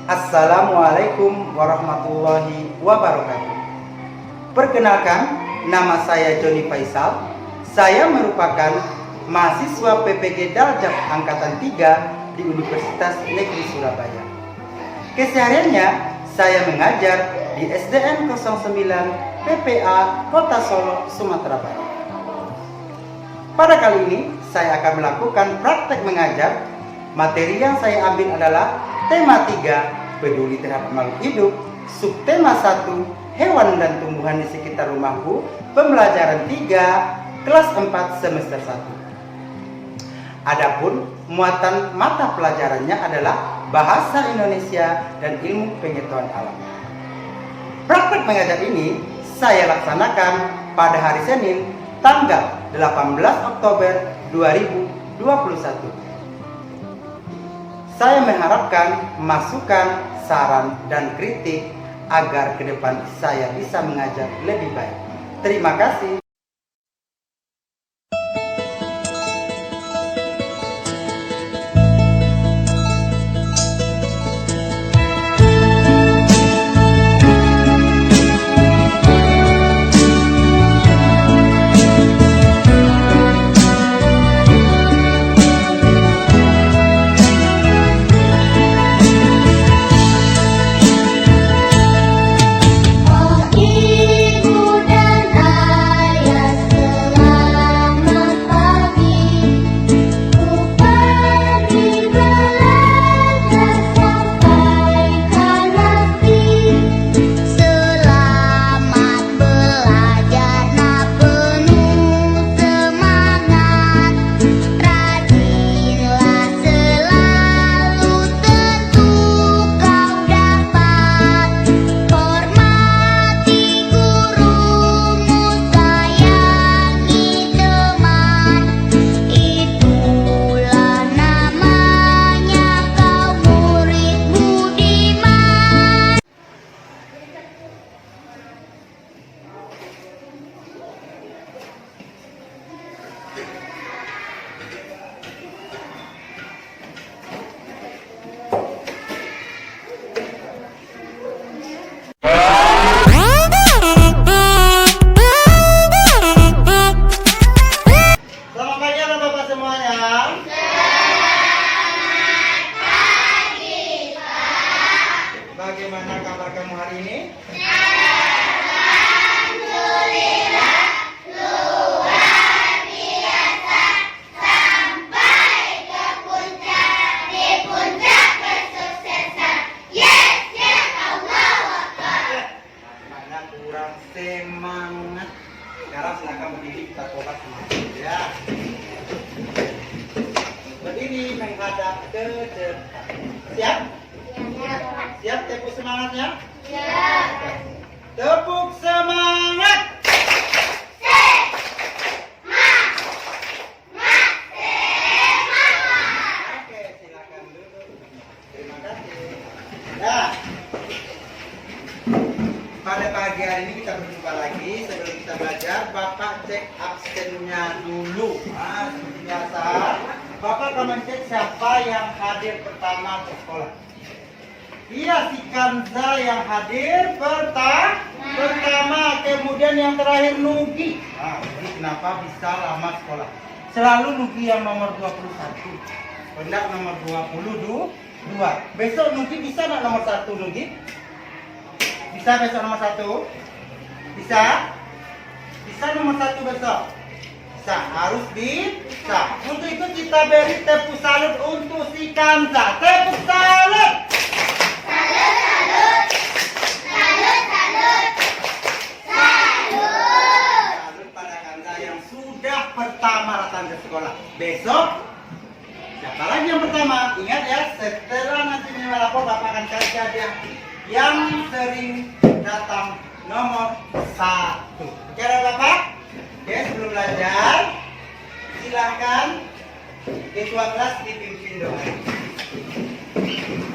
Assalamualaikum warahmatullahi wabarakatuh. Perkenalkan, nama saya Joni Faisal. Saya merupakan mahasiswa PPG Daljab Angkatan 3 di Universitas Negeri Surabaya. Kesehariannya saya mengajar di SDN 09 PPA Kota Solo, Sumatera Barat. Pada kali ini saya akan melakukan praktek mengajar. Materi yang saya ambil adalah tema 3, peduli terhadap makhluk hidup, subtema 1, hewan dan tumbuhan di sekitar rumahku, pembelajaran 3, kelas 4 semester 1. Adapun muatan mata pelajarannya adalah bahasa Indonesia dan ilmu pengetahuan alam. Praktek mengajar ini saya laksanakan pada hari Senin tanggal 18 Oktober 2021. Saya mengharapkan masukan, saran, dan kritik agar ke depan saya bisa mengajar lebih baik. Terima kasih. Bagaimana kabar kamu hari ini? Alhamdulillah, luar biasa. Sampai ke puncak, di puncak kesuksesan. Yes, yes, Allahu Akbar. Mana kurang semangat. Sekarang silakan berdiri, kita coba semangat ya. Berdiri menghadap ke depan. Siap? Siap tepuk semangatnya? Siap. Tepuk semangat! Oke, silakan duduk. Terima kasih. Nah, pada pagi hari ini kita berjumpa lagi. Sebelum kita belajar, Bapak cek absennya dulu. Nah, seperti biasa, Bapak akan mencek siapa yang hadir pertama ke sekolah. Iya, si Kanza yang hadir pertama, kemudian yang terakhir Nugi. Nah, jadi kenapa bisa lama sekolah? Selalu Nugi yang nomor 21, Pendak nomor 22. Besok Nugi bisa nggak nomor 1 Nugi? Bisa besok nomor 1? Bisa? Bisa nomor 1 besok? Bisa, harus bisa. Untuk itu kita beri tepuk salut untuk si Kanza. Tepuk salut! Salut pada Kanza yang sudah pertama datang ke sekolah. Besok siapa lagi yang pertama? Ingat ya, setelah nanti lapor Bapak akan cari hadiah yang sering datang nomor 1. Oke Bapak? Oke, sebelum belajar silahkan ketua kelas dipimpin doa. Bismillahirrahmanirrahim.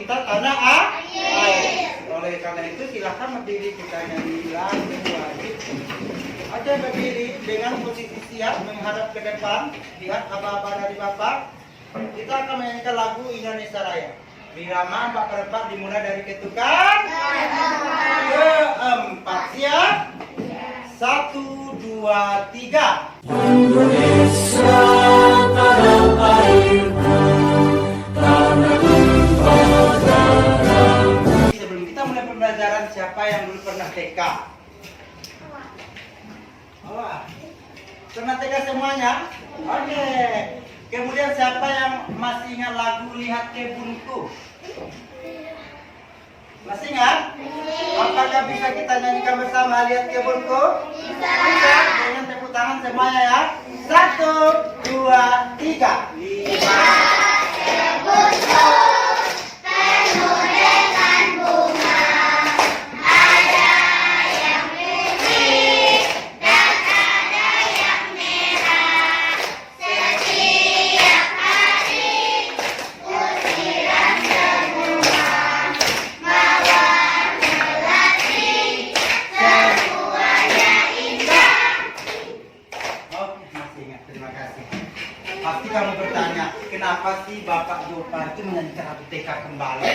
kita tanah air. Oleh karena itu silakan berdiri, kita nyanyi lagu wajib. Aja berdiri dengan posisi siap menghadap ke depan. Lihat abah-abah dari bapak. Kita akan menyanyikan lagu Indonesia Raya. Birama 4/4 dimulai dari ketukan keempat. Siap? 1, 2, 3. Indonesia tanah airku, tanah tumpah darahku. Sebelum kita mulai pembelajaran, siapa yang dulu pernah TK? Wah, pernah TK semuanya? Oke. Kemudian siapa yang masih ingat lagu Lihat Kebunku? Masih ingat? Apakah bisa kita nyanyikan bersama Lihat Kebunku? Bisa. Dengan tepuk tangan semuanya ya. 1, 2, 3. Lihat Kebunku penuh dengan bunga, ada yang putih dan ada yang merah. Setiap hari ku siram semua mawar melati, semuanya indah. Oke, masih ingat. Terima kasih. Pasti kamu bertanya, kenapa sih Bapak Jopa itu menyanyikan lagu TK kembali?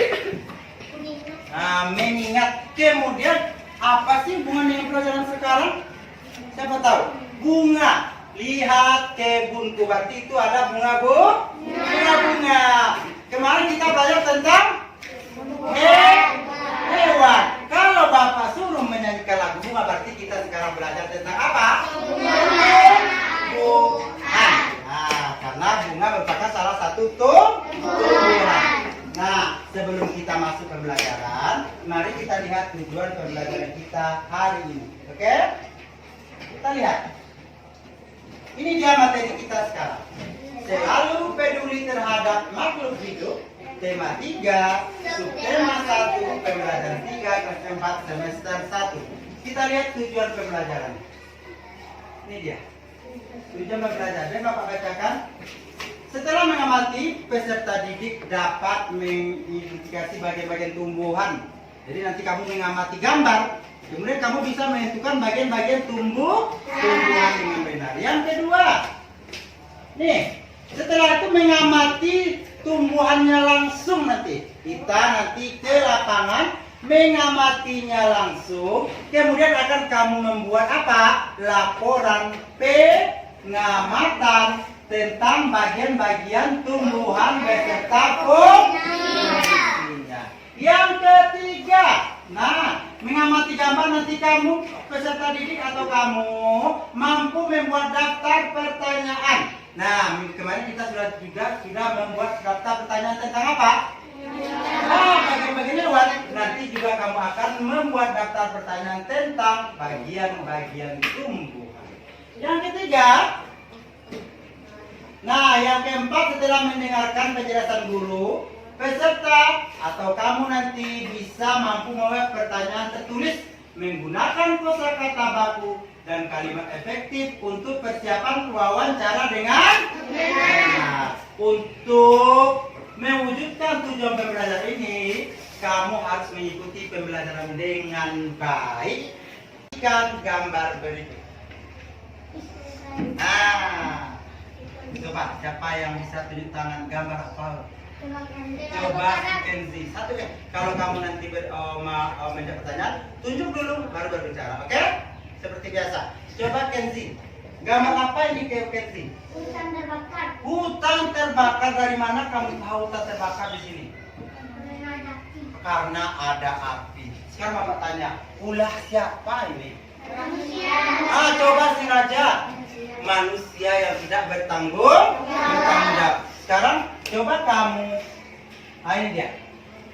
Nah, mengingat. Kemudian, apa sih hubungan dengan pelajaran sekarang? Siapa tahu? Bunga. Lihat kebunku. Berarti itu ada bunga, Bu? Bunga-bunga. Kemarin kita belajar tentang hewan. Kalau Bapak suruh menyanyikan lagu bunga, berarti kita sekarang belajar tentang apa? Tumbuhan. Nah, karena bunga merupakan salah satu tumbuhan. Nah, sebelum kita masuk pembelajaran, mari kita lihat tujuan pembelajaran kita hari ini. Oke? Kita lihat. Ini dia materi kita sekarang. Selalu peduli terhadap makhluk hidup. Tema 3, subtema 1, pembelajaran 3, kelas 4, semester 1. Kita lihat tujuan pembelajaran. Ini dia. Tujuan pembelajaran. Dan Bapak bacakan. Setelah mengamati, peserta didik dapat mengidentifikasi bagian-bagian tumbuhan. Jadi nanti kamu mengamati gambar. Kemudian kamu bisa menentukan bagian-bagian tumbuhan dengan benar. Yang kedua, nih, setelah itu mengamati tumbuhannya langsung nanti. Kita nanti ke lapangan mengamatinya langsung. Kemudian akan kamu membuat apa? Laporan pengamatan tentang bagian-bagian tumbuhan beserta fungsinya. Yang ketiga, nah, mengamati gambar nanti kamu peserta didik atau kamu mampu membuat daftar pertanyaan. Nah, kemarin kita sudah membuat daftar pertanyaan tentang apa? Bagian-bagian hewan. Nanti juga kamu akan membuat daftar pertanyaan tentang bagian-bagian tumbuhan. Yang ketiga, nah, yang keempat, setelah mendengarkan penjelasan guru, peserta atau kamu nanti bisa mampu membuat pertanyaan tertulis menggunakan kosakata baku dan kalimat efektif untuk persiapan wawancara dengan benar. Untuk mewujudkan tujuan pembelajaran ini, kamu harus mengikuti pembelajaran dengan baik. Ikan gambar berikut. Nah, coba siapa yang bisa tunjuk tangan gambar apa? Coba Kenzi. Satu ya. Kalau kamu nanti menjawab pertanyaan, tunjuk dulu baru berbicara. Oke? Seperti biasa. Coba Kenzi. Gambar apa ini Kenzi? Hutan terbakar. Hutan terbakar. Dari mana kamu tahu hutan terbakar di sini? Karena ada api. Sekarang Bapak tanya, ulah siapa ini? Manusia. Coba si Raja. Manusia yang tidak bertanggung jawab. Sekarang coba kamu. Ini dia.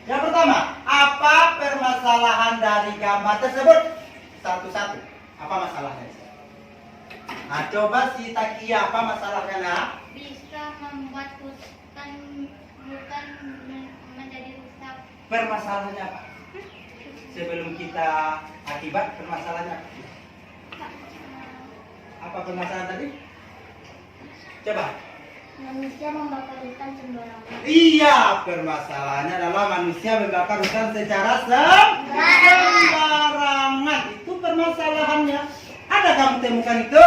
Yang pertama, apa permasalahan dari gambar tersebut? Satu-satu. Apa masalahnya? Coba si Takia, apa masalahnya, Nak? Bisa membuat hutan menjadi rusak. Permasalahannya apa? Sebelum kita akibat, permasalahannya apa? Apa permasalahan tadi? Coba. Manusia membakar hutan sembarangan. Iya, permasalahannya adalah manusia membakar hutan secara sembarangan. Itu permasalahannya. Ada kamu temukan itu?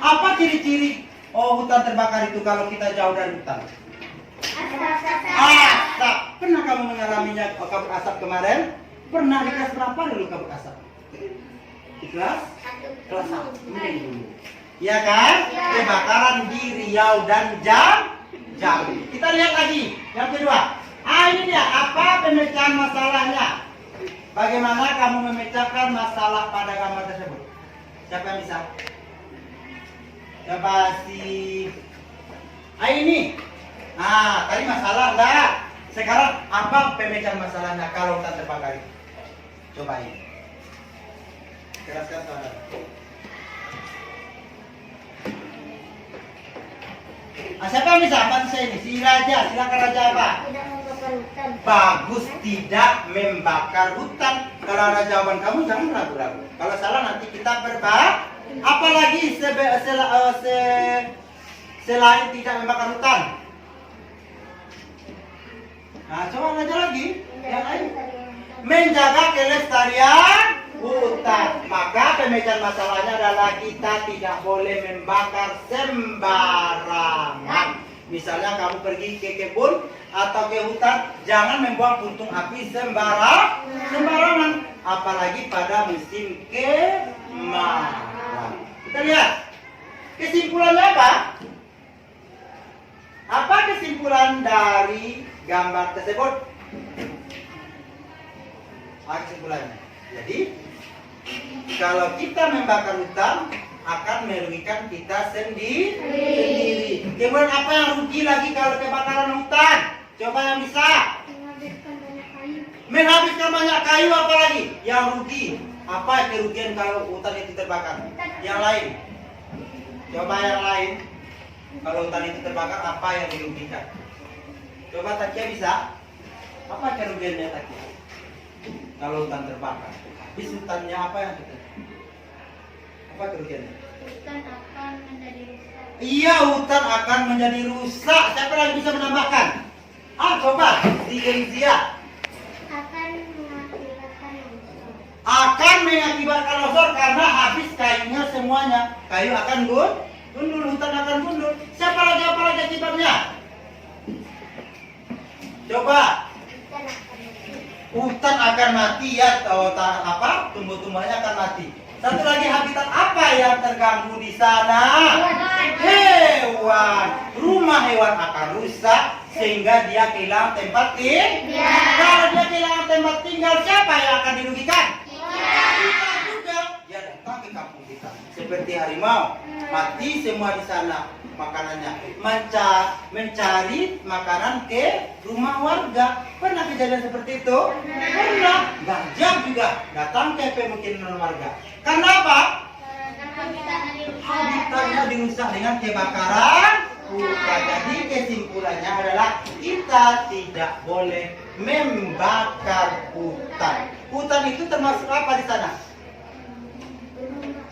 Apa ciri-ciri hutan terbakar itu kalau kita jauh dari hutan? Asap. Pernah kamu mengalaminya kabut asap kemarin? Pernah dikasih berapa dulu kabut asap? Ikhlas? Kelas 1. Ya kan? Kebakaran di Riau dan Jambi. Kita lihat lagi yang kedua. Ini dia, apa pemecahan masalahnya? Bagaimana kamu memecahkan masalah pada gambar tersebut? Siapa yang bisa? Coba si ini. Tadi masalah enggak? Sekarang apa pemecahan masalahnya kalau hutan terbakar? Coba ini. Keraskan saudara. Siapa yang bisa? Apa saya ini? Si Raja, silakan Raja apa? Tidak membakar hutan. Bagus, tidak membakar hutan. Kalau ada jawaban kamu jangan ragu-ragu. Kalau salah nanti kita berbak. Apalagi selain tidak membakar hutan. Coba aja lagi. Yang lain. Menjaga kelestarian hutan. Maka pemecahan masalahnya adalah kita tidak boleh membakar sembarangan. Misalnya kamu pergi ke kebun atau ke hutan, jangan membuang puntung api sembarangan. Apalagi pada musim kemarau. Kita lihat. Kesimpulannya apa? Apa kesimpulan dari gambar tersebut? Kesimpulannya. Jadi, kalau kita membakar hutan akan merugikan kita sendiri. Kemudian apa yang rugi lagi kalau kebakaran hutan? Coba yang bisa. Menghabiskan banyak kayu. Menghabiskan banyak kayu, apa lagi? Yang rugi. Apa kerugian kalau hutan itu terbakar? Yang lain. Coba yang lain. Kalau hutan itu terbakar, apa yang dirugikan? Coba Takia bisa. Apa kerugiannya Takia? Kalau hutan terbakar. Habis hutannya apa yang terjadi? Apa kerugiannya? Hutan akan menjadi rusak. Iya, hutan akan menjadi rusak. Siapa yang bisa menambahkan? Coba di Indonesia. Akan mengakibatkan longsor. Akan mengakibatkan longsor karena habis kayunya semuanya. Kayu akan gundul, hutan akan gundul. Siapa lagi apa lagi akibatnya? Coba. Hutan akan mati. Hutan akan mati ya, tumbuh-tumbuhannya akan mati. Satu lagi, habitat apa yang terganggu di sana? Hewan. Rumah hewan akan rusak sehingga dia kehilangan tempat tinggal. Kalau dia kehilangan tempat tinggal, siapa yang akan dirugikan? Kita juga. Dia datang ke kampung kita. Seperti harimau, mati semua di sana makanannya. Mencari makanan ke rumah warga. Pernah kejadian seperti itu? Pernah. Gajah juga datang ke pemukiman warga. Karena apa? Habitatnya dirusak dengan kebakaran hutan. Jadi kesimpulannya adalah kita tidak boleh membakar hutan. Hutan itu termasuk apa di sana?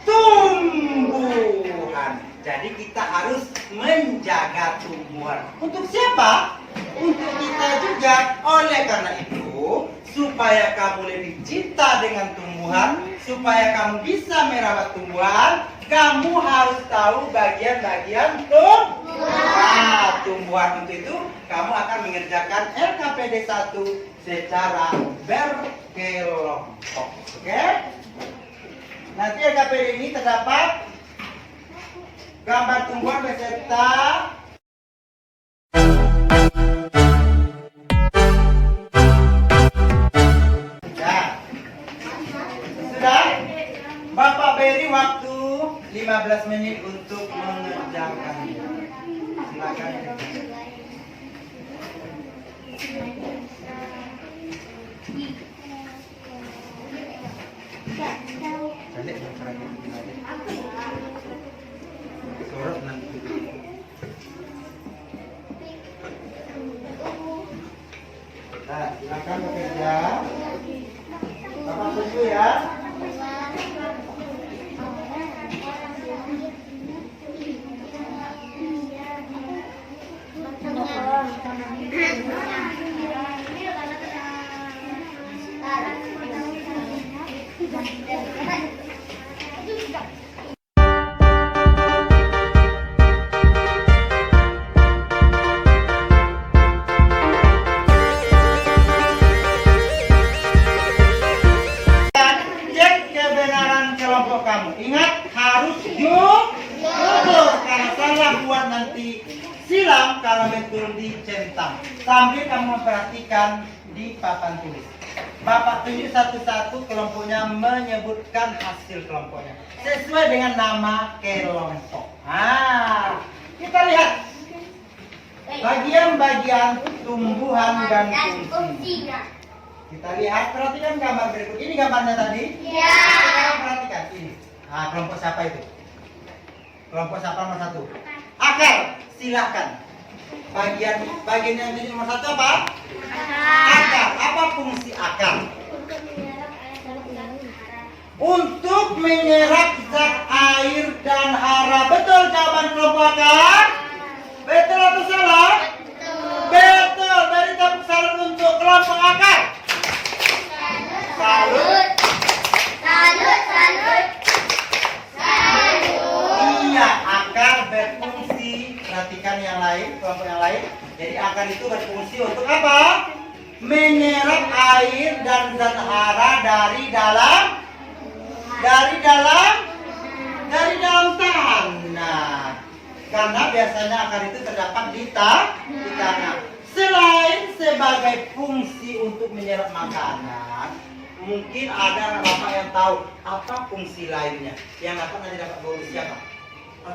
Tumbuhan. Jadi kita harus menjaga tumbuhan. Untuk siapa? Untuk kita juga. Oleh karena itu, supaya kamu lebih cinta dengan tumbuhan, supaya kamu bisa merawat tumbuhan, kamu harus tahu bagian-bagian tumbuhan. Untuk itu, kamu akan mengerjakan LKPD 1 secara berkelompok. Oke? Nanti LKPD ini terdapat gambar tumbuhan beserta sudah. Bapak beri waktu 15 menit untuk mengerjakannya. Silakan. Cantik sorot nanti. Nah, silakan bekerja. Bapak tunggu ya. nanti silang kalau betul dicentang. Sambil kamu memperhatikan di papan tulis. Bapak tunjuk satu-satu kelompoknya menyebutkan hasil kelompoknya sesuai dengan nama kelompok. Kita lihat bagian-bagian tumbuhan dan fungsi. Kita lihat, perhatikan gambar berikut. Ini gambarnya tadi. Ya. Sekarang perhatikan ini. Kelompok siapa itu? Kelompok siapa nomor 1? Akar. Silahkan. Bagian yang jadi nomor 1 apa? Akar. Apa fungsi akar? Untuk menyerap zat air dan hara. Betul jawaban kelompok akar? Betul atau salah? Betul. Beri tepuk salut untuk kelompok akar. Salut. Iya, akar berfungsi. Perhatikan yang lain, kelompok yang lain. Jadi akar itu berfungsi untuk apa? Menyerap air dan zat hara dari dalam tanah. Karena biasanya akar itu terdapat di tanah. Selain sebagai fungsi untuk menyerap makanan, mungkin ada bapak yang tahu apa fungsi lainnya. Yang nanti dapat bonus siapa?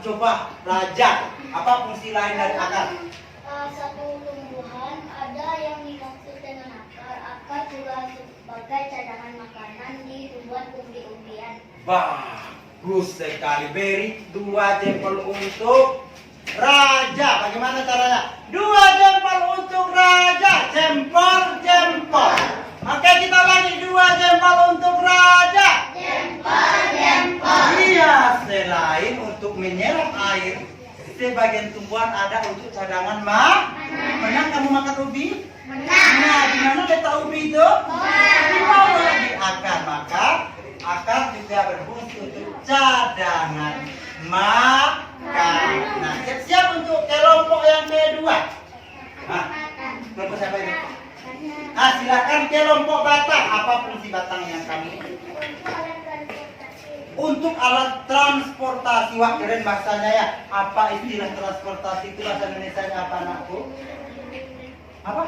Coba Raja, apa fungsi lain dari akar? Satu tumbuhan ada yang dimaksud dengan akar. Akar juga sebagai cadangan makanan di tumbuhan umbi-umbian. Bagus sekali. Beri 2 jempol untuk Raja. Bagaimana caranya? 2 jempol untuk Raja. Jempol. Oke, kita lagi 2 jempol untuk Raja. Jempol. Iya, selain untuk menyerap air, sebagian tumbuhan ada untuk cadangan Menang kamu makan ubi? Nah, di mana letak ubi itu? Di bawah di akar. Maka akar juga berfungsi untuk cadangan makanan. Nah, siap untuk kelompok yang kedua. Kelompok siapa ini? Silakan kelompok batang. Apa fungsi batang yang kami? Untuk alat transportasi. Wah, keren bahasanya ya. Apa istilah transportasi itu bahasa Indonesianya apa, anakku? Apa?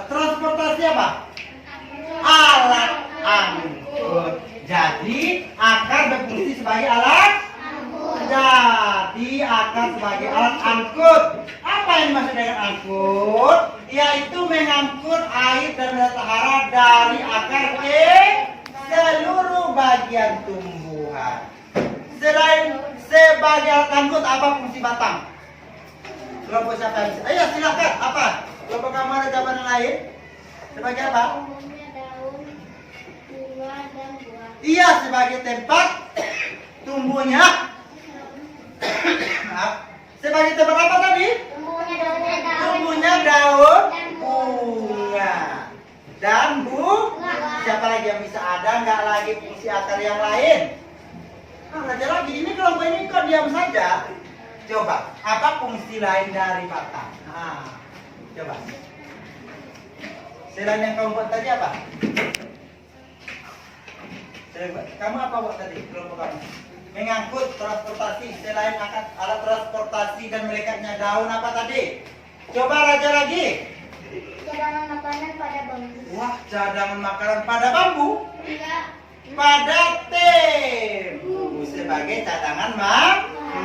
Transportasi apa? Alat angkut. Jadi akar berfungsi sebagai alat angkut. Jadi akar sebagai alat angkut. Apa yang dimaksud dengan angkut? Yaitu mengangkut air dan zat hara dari akar ke seluruh bagian tumbuhan. Selain sebagai alat angkut, apa fungsi batang? Kelompok siapa yang bisa? Ayo silakan. Apa? Kelompok kamu ada jawaban lain? Sebagai apa? Umumnya daun, bunga, dan buah. Iya, sebagai tempat tumbuhnya. Sebagai tempat apa tadi? Tumbuhnya daun, bunga, dan siapa lagi yang bisa ada? Nggak lagi fungsi akar yang lain. Ada lagi. Ini kelompok ini kok diam saja. Coba, apa fungsi lain dari batang? Coba. Selain yang kamu buat tadi apa? Kamu apa buat tadi kelompok kamu? Mengangkut transportasi. Selain alat transportasi dan melekatnya daun apa tadi? Coba Raja lagi. Cadangan makanan pada bambu. Wah, cadangan makanan pada bambu? Iya. Pada tembu sebagai cadangan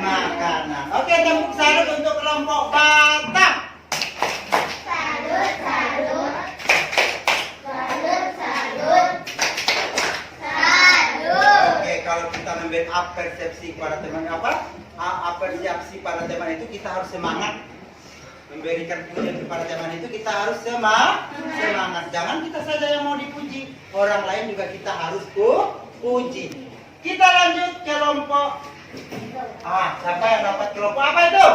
makanan. Oke, tepuk salut untuk kelompok batang. Salut. Oke, kalau kita memberi persepsi pada teman apresiasi pada teman itu, kita harus semangat. Memberikan pujian kepada teman itu kita harus semangat. Jangan kita saja yang mau dipuji, orang lain juga kita harus puji. Kita lanjut kelompok. Siapa yang dapat kelompok apa itu?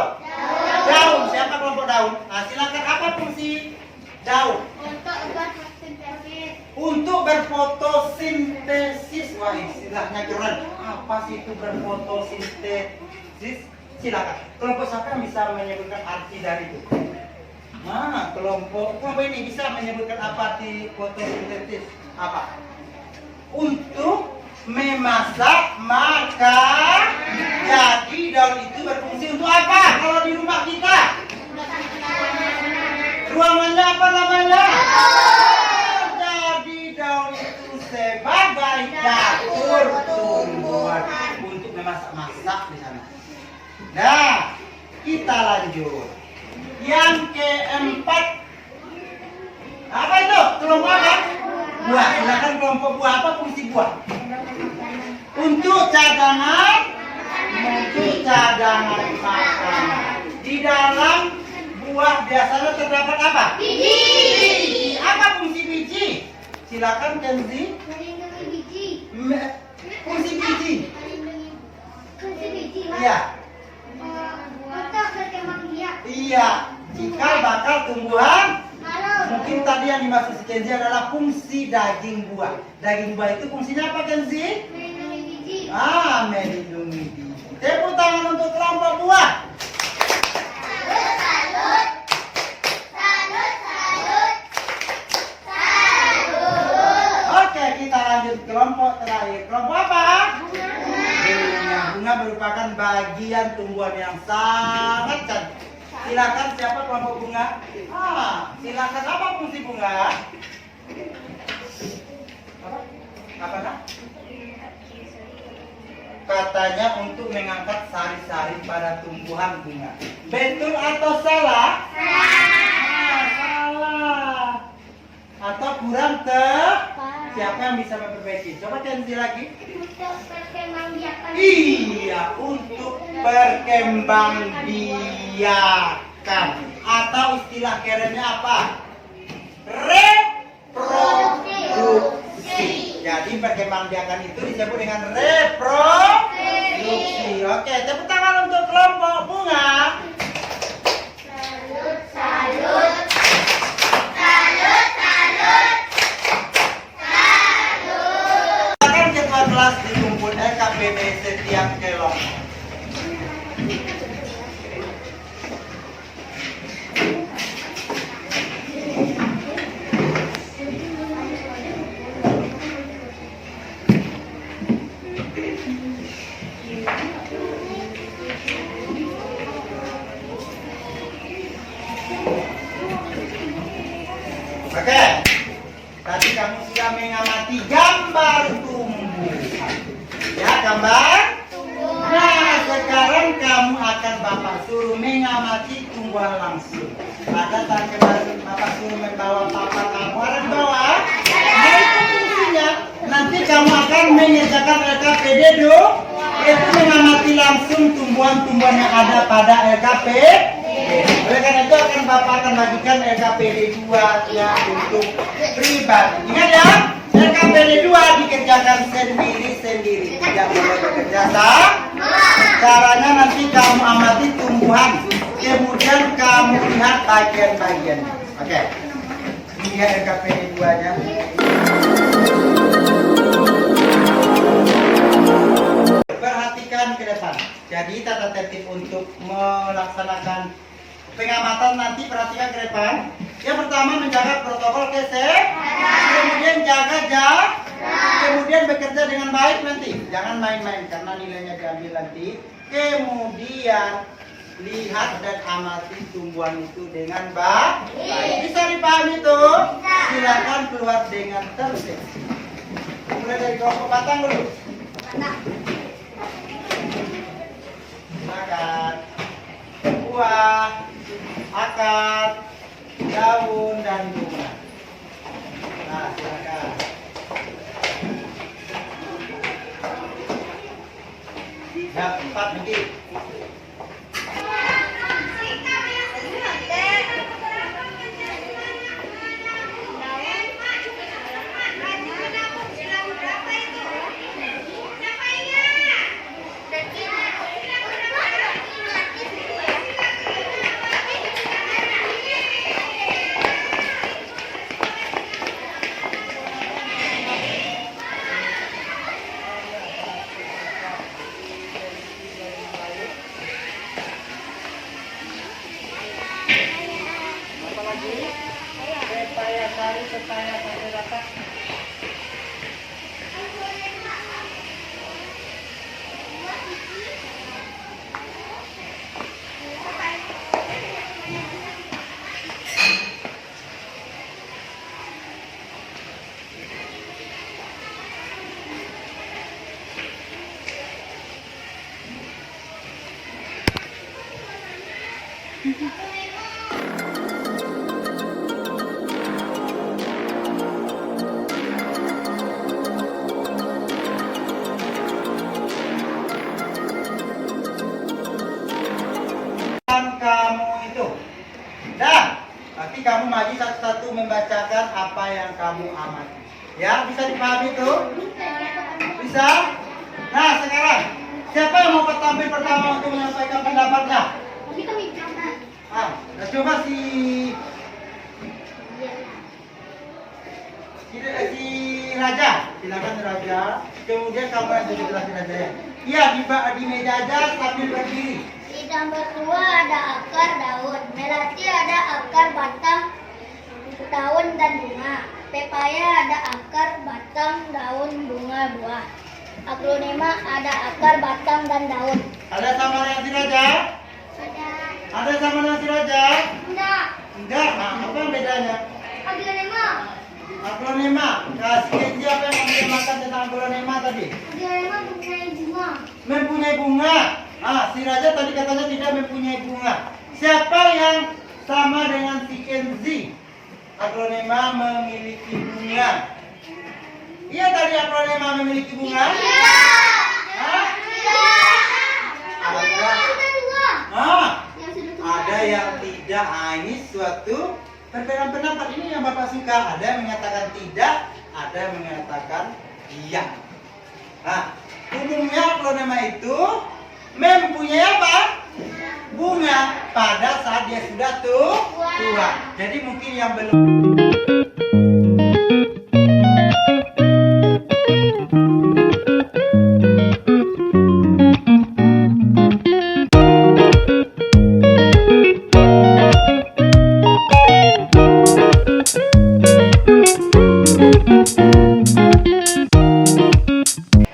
Daun. Siapa kelompok daun? Silakan. Apa fungsi daun? Untuk berfotosintesis. Wah, istilahnya keren. Apa sih itu berfotosintesis? Silakan. Kelompok siapa yang bisa menyebutkan arti dari itu? Kelompok ini bisa menyebutkan apa arti fotosintesis? Apa? Untuk memasak makanan. Jadi daun itu berfungsi untuk apa kalau di rumah kita? Ruangannya apa namanya? Jadi daun itu sebagai dapur tumbuhan untuk memasak-masak di sana. Nah, kita lanjut. Yang keempat, apa itu? Kelompok apa? Buah. Silakan kelompok buah. Apa fungsi buah? Untuk cadangan makanan. Di dalam buah biasanya terdapat apa? Biji. Apa fungsi biji? Silakan Kenzi. Melindungi biji. Fungsi biji. Fungsi biji. Iya. Untuk berkembang biak. Iya. Cikal bakal tumbuhan. Halo. Mungkin tadi yang dimaksud si Kenzi adalah fungsi daging buah. Daging buah itu fungsinya apa Kenzi? Melindungi biji. Melindungi biji. Tepuk tangan untuk kelompok buah. Salut, salut. Salut, salut. Salut. Oke, kita lanjut kelompok terakhir. Kelompok apa? Bunga. Bunga merupakan bagian tumbuhan yang sangat cantik. Silakan siapa kelompok bunga? Silakan apa fungsi bunga? Apa nak? Katanya untuk mengangkat sari-sari pada tumbuhan bunga. Betul atau salah? Salah. Atau kurang siapa yang bisa memperbaiki? Coba Kenzi lagi. Untuk perkembangbiakan. Iya, untuk perkembangbiakan. Atau istilah kerennya apa? Reproduksi. Jadi perkembangbiakan itu disebut dengan reproduksi. Oke, tepuk tangan untuk kelompok bunga. Salut, salut. Salut, salut. Salut. Silakan ketua kelas dikumpul LKPD setiap kelompok. Oke, tadi kamu sudah mengamati gambar tumbuhan. Ya, gambar? Nah, sekarang kamu akan Bapak suruh mengamati tumbuhan langsung. Pada saat kemarin Bapak suruh membawa papa kamu ada di bawah. Nah, itu fungsinya. Nanti kamu akan mengerjakan LKPD dong. Itu mengamati langsung tumbuhan-tumbuhan yang ada pada LKPD. Oleh karena itu Bapak akan bagikan LKPD 2 ya untuk pribadi. Ingat ya, LKPD 2 dikerjakan sendiri-sendiri, tidak boleh bekerja sama. Caranya nanti kamu amati tumbuhan, kemudian kamu lihat bagian-bagian. Oke, ini ya LKPD 2-nya. Perhatikan ke depan. Jadi tata tertib untuk melaksanakan pengamatan nanti, perhatikan ke depan. Yang pertama menjaga protokol kesehatan, kemudian jaga jarak, kemudian bekerja dengan baik nanti. Jangan main-main karena nilainya diambil nanti. Kemudian lihat dan amati tumbuhan itu dengan baik. Bisa dipahami itu? Silakan keluar dengan tertib. Mulai dari kelompok batang dulu. Silakan. Buah, akar, daun, dan bunga. Nah, silakan. Yang 4 dikit. Pepaya sari, pepaya sari rata. Kamu itu. Dah, nanti kamu maju satu-satu membacakan apa yang kamu amati. Ya, bisa dipahami tuh? Bisa? Nah, sekarang siapa yang mau tampil pertama untuk menyampaikan pendapatnya? Ah, nah coba si Raja, silakan Raja. Kemudian kamu yang jadi jelasin Raja ya. Iya, di meja aja sambil berdiri. Di nomor 2 ada akar daun, melati ada akar batang daun dan bunga, pepaya ada akar batang daun bunga buah, aglonema ada akar batang dan daun. Ada sama dengan si Raja? Ada. Ada sama dengan si Raja? Enggak. Enggak. Nah, apa bedanya? Aglonema. Aglonema. Nah, si Kenji apa yang menamakan tentang aglonema tadi? Aglonema mempunyai bunga. Mempunyai bunga. Ah, si Raja tadi katanya tidak mempunyai bunga. Siapa yang sama dengan si Kenzi? Aglonema memiliki bunga. Iya tadi aglonema memiliki bunga? Iya. Hah? Aglonema sudah dua. Ah, Yang sudah tua. ada yang tidak. Ah, ini suatu perbedaan pendapat. Ini yang Bapak suka. Ada yang menyatakan tidak, ada yang mengatakan iya. Nah, umumnya aglonema itu mempunyai apa? Bunga pada saat dia sudah tua. Jadi mungkin yang belum.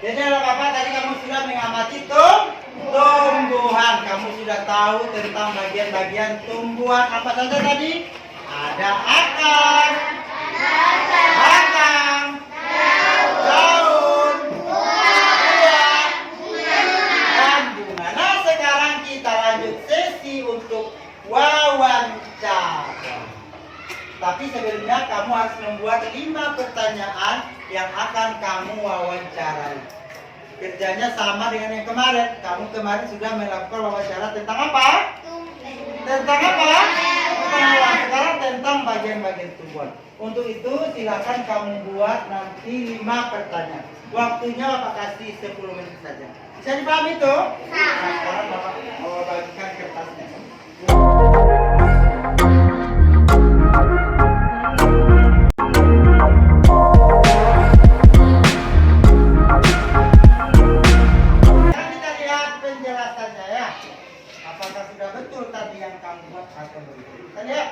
Jadi Bapak tadi kamu sudah mengamati tumbuhan. Kamu sudah tahu tentang bagian-bagian tumbuhan apa saja tadi? Ada akar, batang, daun, buah, dan bunga. Nah, sekarang kita lanjut sesi untuk wawancara. Tapi sebelumnya kamu harus membuat 5 pertanyaan yang akan kamu wawancarai. Kerjanya sama dengan yang kemarin. Kamu kemarin sudah melakukan wawancara tentang apa? Tentang apa? Sekarang tentang bagian-bagian tumbuhan. Untuk itu silakan kamu buat nanti 5 pertanyaan. Waktunya Bapak kasih 10 menit saja. Bisa dipahami tuh? Nah, sekarang Bapak bagikan kertasnya. Sekarang kita lihat penjelasannya ya. Apakah sudah betul tadi yang kamu buat atau belum? Kita lihat.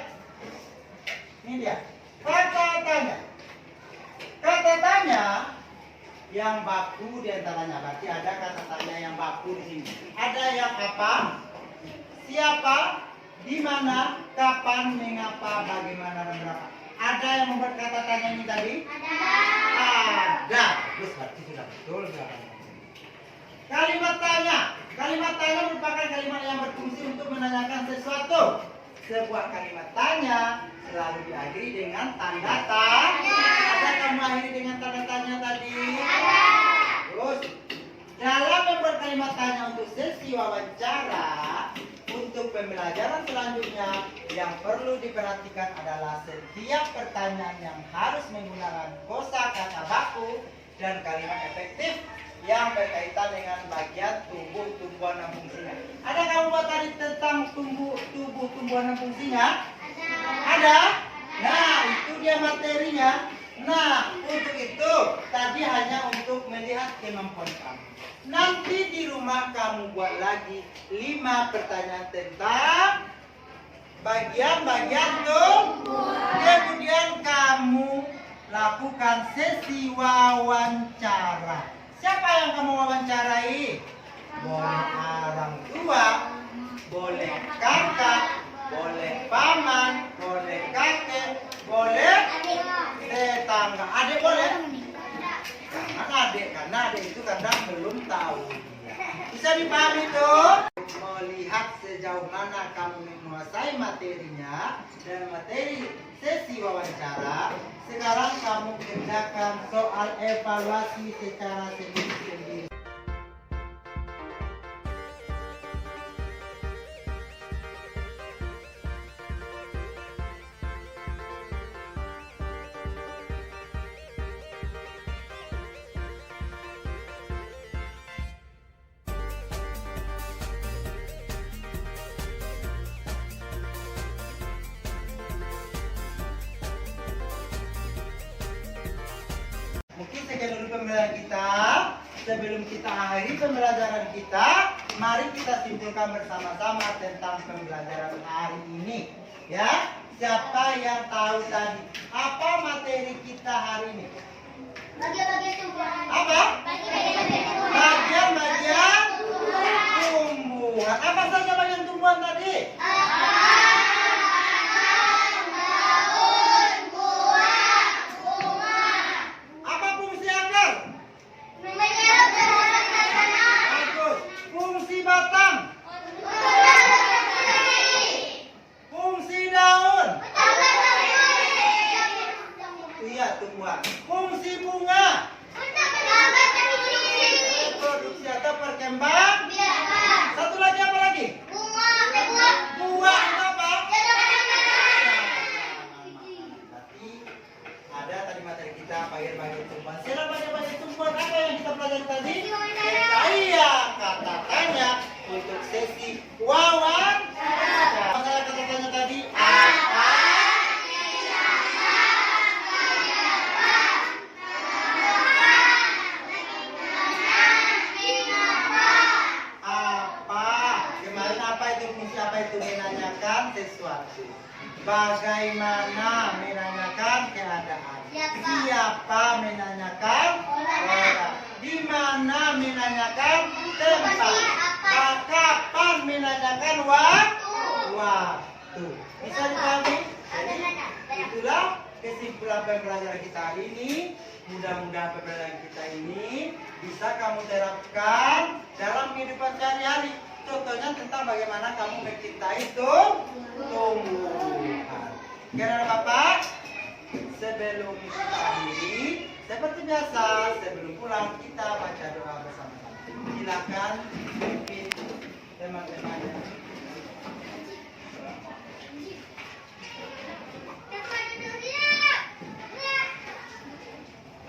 Ini dia. Kata tanya. Kata tanya yang baku di antaranya. Berarti ada kata tanya yang baku di sini. Ada yang apa? Siapa? Di mana? Kapan? Mengapa? Bagaimana? Dan berapa? Ada yang membuat kata tanya ini tadi? Ada. Terus berarti sudah betul. Kalimat tanya. Kalimat tanya merupakan kalimat yang berfungsi untuk menanyakan sesuatu. Sebuah kalimat tanya selalu diakhiri dengan tanda tanya. Ada kamu akhiri dengan tanda tanya tadi? Ada. Terus dalam membuat kalimat tanya untuk sesi wawancara, untuk pembelajaran selanjutnya yang perlu diperhatikan adalah setiap pertanyaan yang harus menggunakan kosakata baku dan kalimat efektif yang berkaitan dengan bagian tumbuh-tumbuhan dan fungsinya. Ada kamu buat tadi tentang tumbuh-tumbuhan dan fungsinya? Ada? Nah, itu dia materinya. Nah, untuk itu tadi hanya untuk melihat kemampuan kamu. Nanti di rumah kamu buat lagi 5 pertanyaan tentang bagian-bagian tumbuhan. Kemudian kamu lakukan sesi wawancara. Siapa yang kamu wawancarai? Boleh orang tua, boleh kakak, boleh paman, boleh kakek, boleh tetangga. Adik boleh? Jangan adik, karena adik itu kadang belum tahu. Bisa dipahami tuh? Melihat sejauh mana bagaimana kamu menguasai materinya dan materi sesi wawancara. Sekarang kamu kerjakan soal evaluasi secara sendiri-sendiri. Mungkin sekian dulu pembelajaran kita. Sebelum kita akhiri pembelajaran kita, mari kita simpulkan bersama-sama tentang pembelajaran hari ini. Ya, siapa yang tahu tadi apa materi kita hari ini? Bagian-bagian tumbuhan. Apa? Bagian-bagian tumbuhan. Bagian-bagian tumbuhan. Apa saja bagian tumbuhan tadi? Apa fungsi akar? Bagus. Fungsi batang? Fungsi daun? Iya, tumbuhan. Fungsi bunga? Reproduksi atau perkembang? Satu lagi apa lagi? Buah itu apa? Berarti ada tadi materi kita bagian-bagian tumbuhan. Sila bagian-bagian tumbuhan apa yang kita pelajari tadi? Iya, kata tanya untuk sesi wawancara. Masalah kata tanya tadi apa? Kemarin apa itu fungsi apa itu menanyakan sesuatu. Bagaimana menanyakan keadaan. Siapa menanyakan orang. Di mana menanyakan tempat. Kapan menanyakan waktu. Bisa dipahami? Jadi itulah kesimpulan pembelajaran kita hari ini. Mudah-mudahan pembelajaran kita ini bisa kamu terapkan dalam kehidupan sehari-hari. Contohnya tentang bagaimana kamu mencintai tumbuhan. Karena Bapak, sebelum kita akhiri, seperti biasa, sebelum pulang kita baca doa bersama-sama. Silakan pimpin teman-temannya.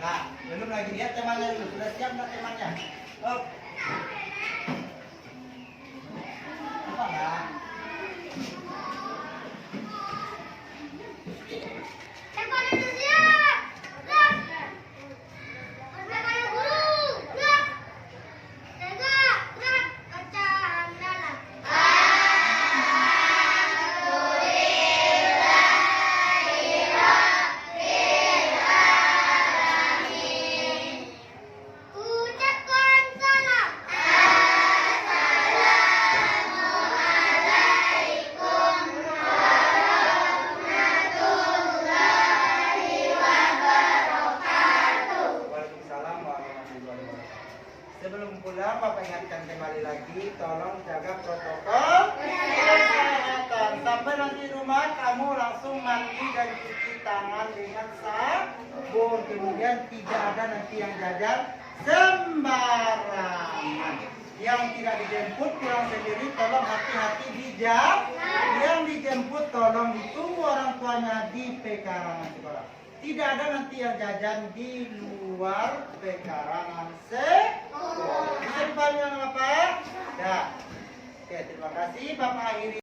Nah, belum lagi lihat temannya dulu. Sudah siap nggak temannya? Oh. Apa nggak? Ucapkan salam. Waalaikumsalam warahmatullahi wabarakatuh. Sebelum pulang, Bapak ingatkan kembali lagi, tolong jaga protokol kesehatan. Sampai nanti di rumah, kamu langsung mandi dan cuci tangan dengan sabun. Kemudian tidak ada nanti yang jajan sembarangan. Yang tidak dijemput pulang sendiri, tolong hati-hati di jalan. Yang dijemput tolong ditunggu orang tuanya di pekarangan sekolah. Tidak ada nanti yang jajan di luar pekarangan sekolah. Bisa dipahami apa? Ya. Oke, terima kasih. Bapak akhiri.